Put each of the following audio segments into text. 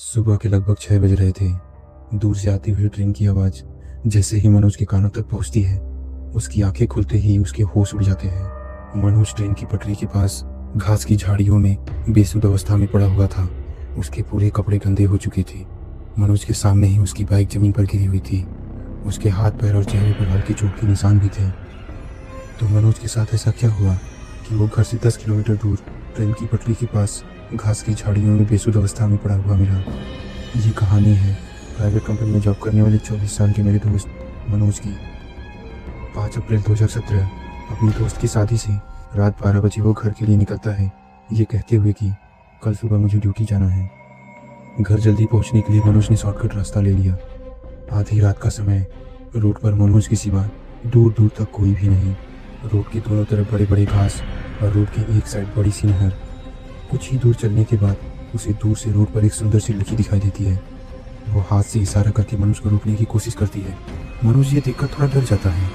सुबह के लगभग 6 बज रहे थे। दूर से आती हुई ट्रेन की आवाज़ जैसे ही मनोज के कानों तक पहुंचती है, उसकी आंखें खुलते ही उसके होश उड़ जाते हैं। मनोज ट्रेन की पटरी के पास घास की झाड़ियों में बेसुध अवस्था में पड़ा हुआ था। उसके पूरे कपड़े गंदे हो चुके थे। मनोज के सामने ही उसकी बाइक जमीन पर गिरी हुई थी। उसके हाथ पैर और चेहरे पर हल्के चोट के निशान भी थे। तो मनोज के साथ ऐसा क्या हुआ कि वो घर से 10 किलोमीटर दूर ट्रेन की पटरी के पास घास की झाड़ियों में बेसुध अवस्था में पड़ा हुआ मिला। ये कहानी है प्राइवेट कंपनी में जॉब करने वाले 24 साल के मेरे दोस्त मनोज की। 5 अप्रैल 2017 अपनी दोस्त की शादी से रात 12 बजे वो घर के लिए निकलता है, ये कहते हुए कि कल सुबह मुझे ड्यूटी जाना है। घर जल्दी पहुंचने के लिए मनोज ने शॉर्टकट रास्ता ले लिया। आधी रात का समय, रोड पर मनोज के सिवा दूर दूर तक कोई भी नहीं। रोड के दोनों तरफ बड़े बड़े घास और रोड की एक साइड बड़ी सी नहर। कुछ ही दूर चलने के बाद उसे दूर से रोड पर एक सुंदर सी लड़की दिखाई देती है। वो हाथ से इशारा करके मनोज को रोकने की कोशिश करती है। मनोज ये देखकर थोड़ा डर जाता है।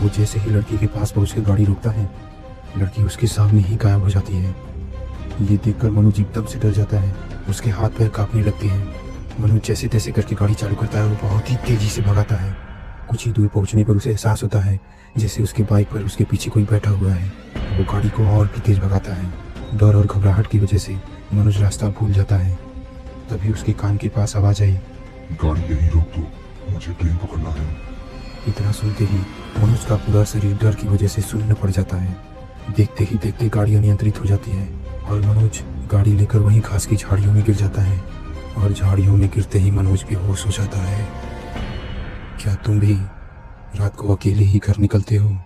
वो जैसे ही लड़की के पास पहुंचकर गाड़ी रोकता है, लड़की उसके सामने ही गायब हो जाती है। ये देखकर मनोज एकदम से डर जाता है। उसके हाथ पैर कांपने लगते हैं। मनोज जैसे तैसे करके गाड़ी चालू करता है और बहुत ही तेजी से भगाता है। कुछ ही दूर पहुंचने पर उसे एहसास होता है जैसे उसके बाइक पर उसके पीछे कोई बैठा हुआ है। वो गाड़ी को और भी तेज भगाता है। डर और घबराहट की वजह से मनोज रास्ता भूल जाता है। तभी उसके कान के पास आवाज आई, गाड़ी यहीं रोक दो, मुझे ट्रेन पकड़ना है। इतना सुनते ही मनोज का पूरा शरीर डर की वजह से शून्य पड़ जाता है। देखते ही देखते गाड़ी अनियंत्रित हो जाती है और मनोज गाड़ी लेकर वहीं घास की झाड़ियों में गिर जाता है। और झाड़ियों में गिरते ही मनोज बेहोश हो जाता है। क्या तुम भी रात को अकेले ही घर निकलते हो?